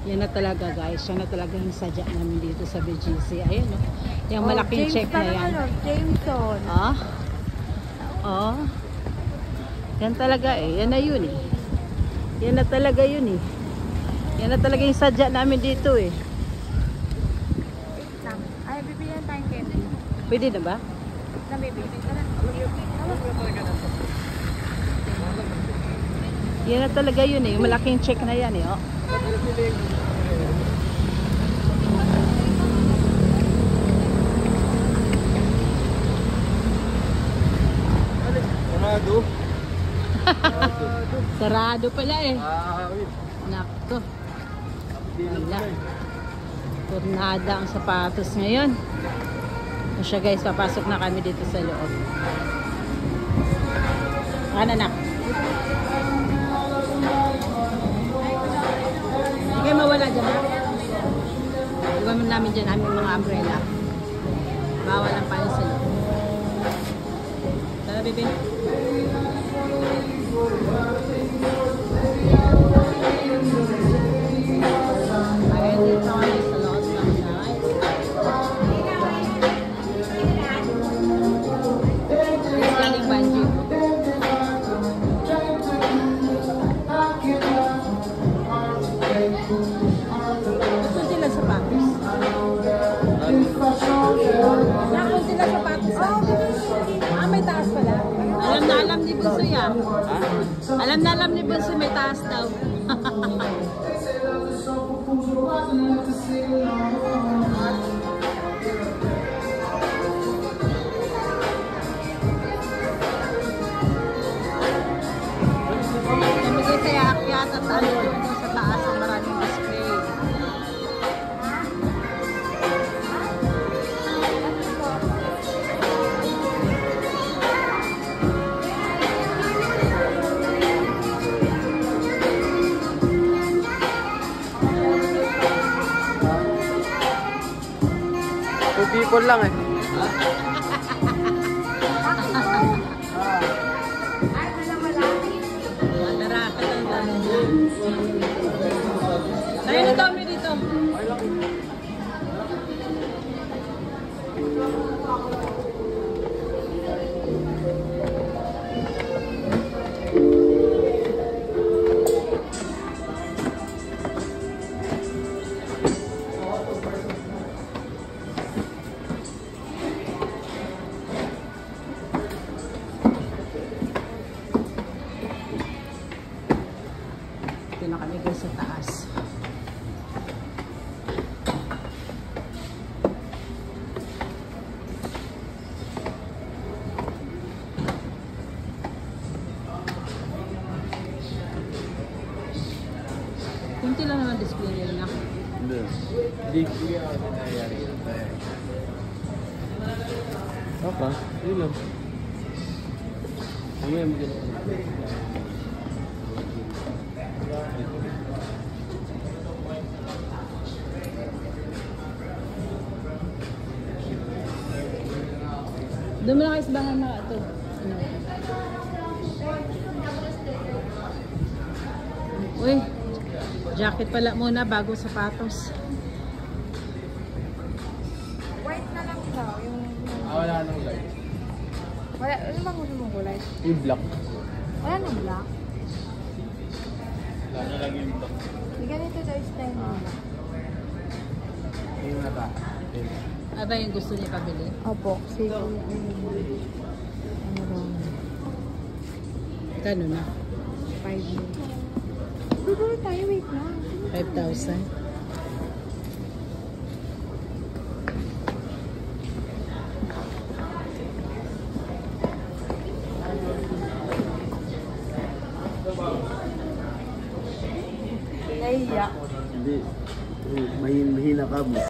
Yan na talaga guys. Yan na talaga yung sadya namin dito sa BGC. Ayan o. Yung malaking check na yan. Jameson. Yan talaga eh. Yan na yun eh. Yan na talaga yun eh. Yan na talaga yung sadya namin dito eh. Ay, bibigyan tayong candy. Pwede na ba? Na baby. Yan na talaga yun eh. Yung malaking check na yan eh. Oh. Sarado pala eh. Nakto. Wala. Tornada ang sapatos ngayon. O siya guys, papasok na kami dito sa loob. Ano na? Sige, mawala dyan ha. Iwan mo namin dyan aming mga umbrella. Bawal ang payo sa loob. Tara, bebe. Ayan dito kami sa loob ng night. Please galing Banjo. Gusto sila sapatos? Nakon sila sapatos? May taas pala. Alam na alam ni Bunso yan. Alam na alam ni Bunso may taas daw. Namigay tayo akyat at ano doon sa taas ang maraming display. People lang eh. Matarakat ang dami. Tayo na Tommy dito. Ito na kami guys sa taas. Kunti lang naman display nila na. Hindi. Apa? Yun lang. Ayan, Doon mo na kayo sabangan mga ito. Ano? Uy, jacket pala muna bago sapatos. White na lang daw. wala nang light. Wala, ano bang gusto mong kulay? Yung black. Wala nang black. Wala na lang yung black. Hindi ganito daw style mo. Yung nata. Aba yung gusto niya pabili? Opo, sige. Ano daw? Kano na? 5 mo. Bibili tayo, wait lang. 5,000. Naiya. Hindi. Mahina ka mo.